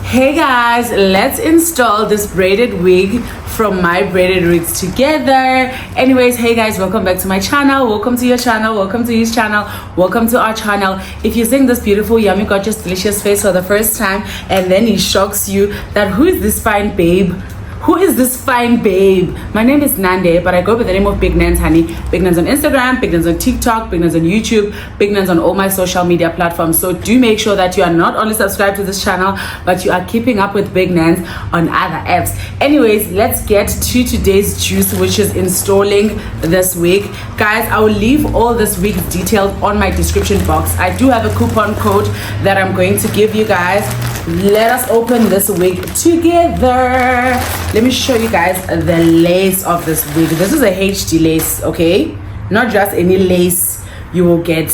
Hey guys, let's install this braided wig from my braided wigs together. Anyways, hey guys, welcome back to my channel. Welcome to your channel. Welcome to his channel. Welcome to our channel. If you're seeing this beautiful, yummy, gorgeous, delicious face for the first time and then it shocks you that who is this fine babe? Who is this fine babe? My name is Nande, but I go by the name of Big Nans, honey. Big Nans on Instagram, Big Nans on TikTok, Big Nans on YouTube, Big Nans on all my social media platforms. So do make sure that you are not only subscribed to this channel, but you are keeping up with Big Nans on other apps. Anyways, let's get to today's juice, which is installing this wig. Guys, I will leave all this wig detailed on my description box. I do have a coupon code that I'm going to give you guys. Let us open this wig together. Let me show you guys the lace of this wig. This is a HD lace, okay? Not just any lace you will get.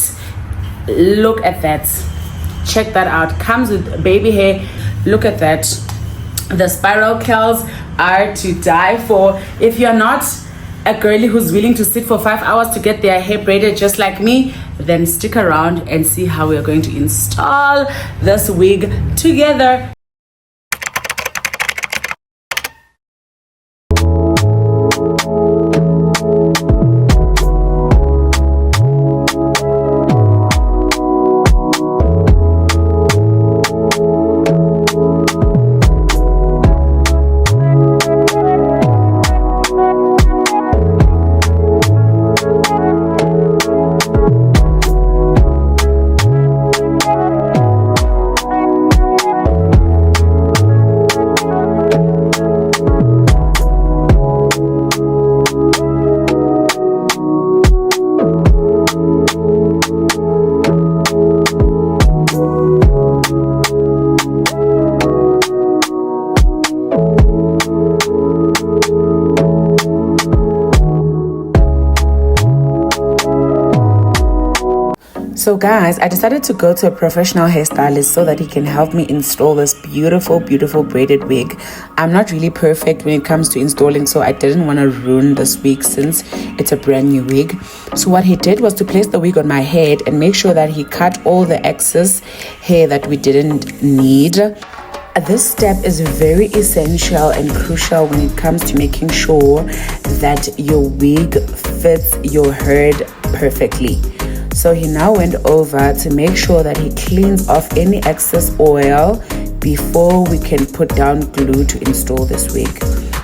Look at that. Check that out. Comes with baby hair. Look at that. The spiral curls are to die for. If you're not a girly who's willing to sit for 5 hours to get their hair braided just like me, then stick around and see how we are going to install this wig together. So guys, I decided to go to a professional hairstylist so that he can help me install this beautiful braided wig. I'm not really perfect when it comes to installing, so I didn't want to ruin this wig since it's a brand new wig. So what he did was to place the wig on my head and make sure that he cut all the excess hair that we didn't need. This step is very essential and crucial when it comes to making sure that your wig fits your head perfectly. So he now went over to make sure that he cleans off any excess oil before we can put down glue to install this wig.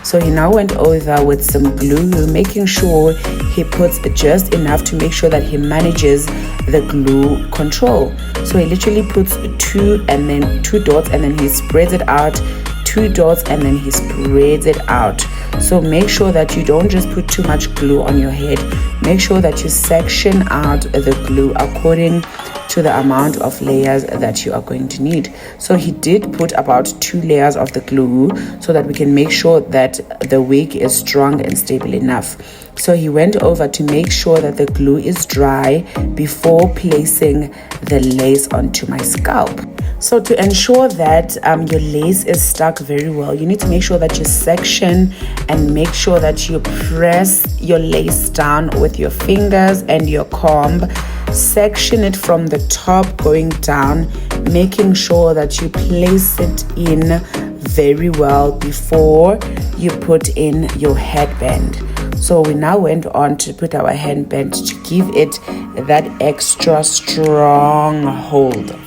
So he now went over with some glue, making sure he puts just enough to make sure that he manages the glue control. So he literally puts two dots and then he spreads it out, 2 dots and then he spreads it out. So make sure that you don't just put too much glue on your head. Make sure that you section out the glue according to the amount of layers that you are going to need. So he did put about 2 layers of the glue so that we can make sure that the wig is strong and stable enough. So he went over to make sure that the glue is dry before placing the lace onto my scalp. So to ensure that your lace is stuck very well, you need to make sure that you section and make sure that you press your lace down with your fingers and your comb. Section it from the top going down, making sure that you place it in very well before you put in your headband. So we now went on to put our headband to give it that extra strong hold.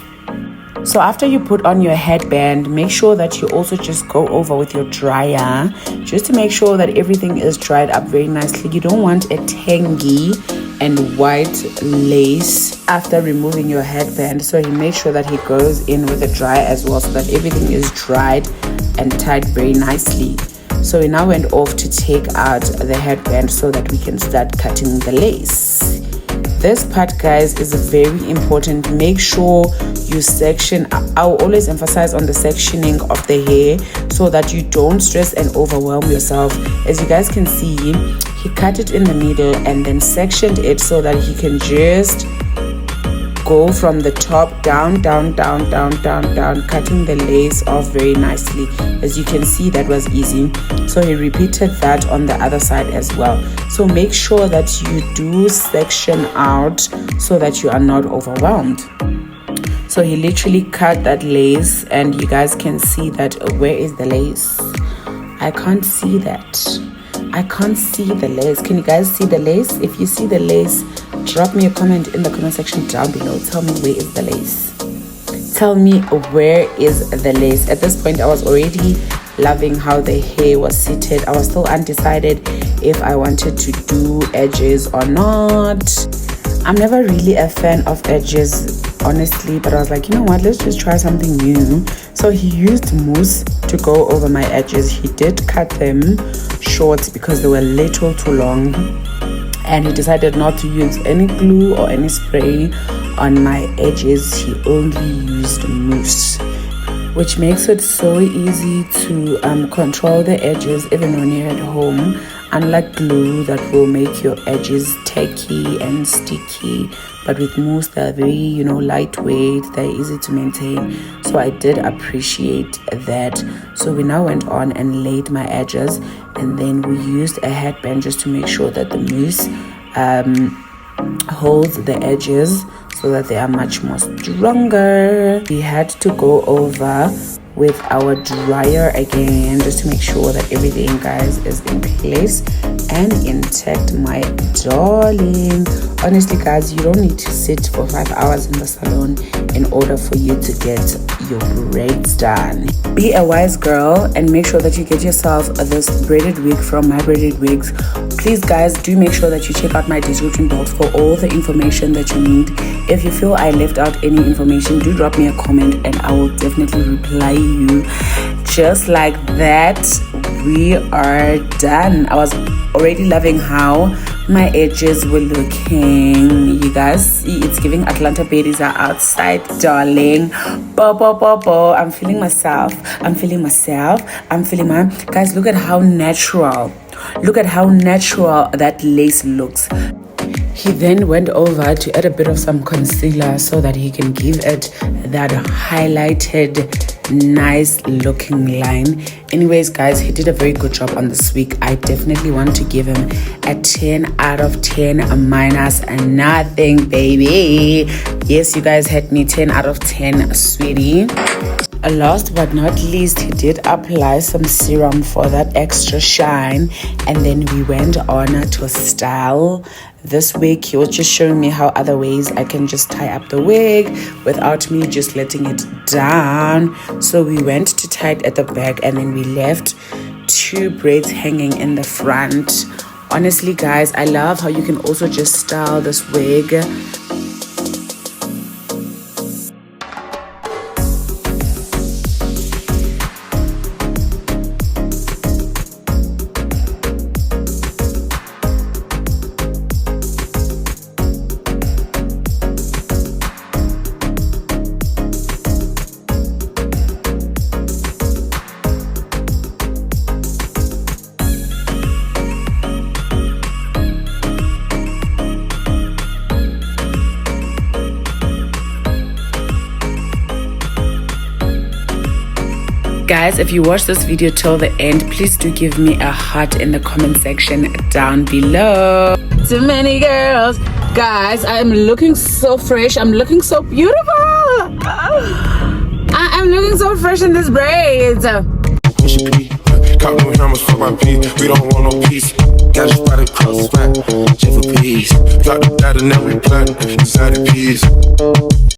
So after you put on your headband, make sure that you also just go over with your dryer just to make sure that everything is dried up very nicely. You don't want a tangy and white lace after removing your headband. So he made sure that he goes in with a dryer as well so that everything is dried and tied very nicely. So we now went off to take out the headband so that we can start cutting the lace. This part, guys, is very important. Make sure you section. I'll always emphasize on the sectioning of the hair so that you don't stress and overwhelm yourself. As you guys can see, he cut it in the middle and then sectioned it so that he can just go from the top down, cutting the lace off very nicely. As you can see, that was easy. So he repeated that on the other side as well. So make sure that you do section out so that you are not overwhelmed. So he literally cut that lace, and you guys can see that. Where is the lace? I can't see that. I can't see the lace. Can you guys see the lace? If you see the lace, drop me a comment in the comment section down below. Tell me where is the lace. Tell me where is the lace. At this point, I was already loving how the hair was seated. I was still undecided if I wanted to do edges or not. I'm never really a fan of edges, honestly, but I was like, you know what, let's just try something new. So he used mousse to go over my edges. He did cut them short because they were a little too long, and he decided not to use any glue or any spray on my edges. He only used mousse, which makes it so easy to control the edges even when you're at home, unlike glue that will make your edges tacky and sticky. But with mousse, they're very, lightweight, they're easy to maintain. So I did appreciate that. So we now went on and laid my edges, and then we used a headband just to make sure that the mousse holds the edges so that they are much more stronger. We had to go over with our dryer again just to make sure that everything, guys, is in place and intact, my darling. Honestly, guys, you don't need to sit for 5 hours in the salon in order for you to get your braids done. Be a wise girl and make sure that you get yourself this braided wig from My Braided Wigs. Please, guys, do make sure that you check out my description box for all the information that you need. If you feel I left out any information, do drop me a comment and I will definitely reply you. Just like that, we are done. I was already loving how my edges were looking. You guys see, it's giving Atlanta babies are outside, darling. Bo. I'm feeling myself. I'm feeling my guys. Look at how natural that lace looks. He then went over to add a bit of some concealer so that he can give it that highlighted, nice looking line. Anyways, guys, he did a very good job on this wig. I definitely want to give him a 10 out of 10 minus nothing, baby. Yes, you guys had me 10 out of 10, sweetie. Last but not least, he did apply some serum for that extra shine, and then we went on to style this wig. He was just showing me how other ways I can just tie up the wig without me just letting it down. So we went to tie it at the back, and then we left 2 braids hanging in the front. Honestly, guys, I love how you can also just style this wig. Guys, if you watch this video till the end, please do give me a heart in the comment section down below. Too many girls. Guys, I'm looking so fresh. I'm looking so beautiful. I'm looking so fresh in this braids. Caught me with hammers for my P. We don't want no peace. Got you spotted cross swag. Just for peace. Got the data, now we plot. Decided peace.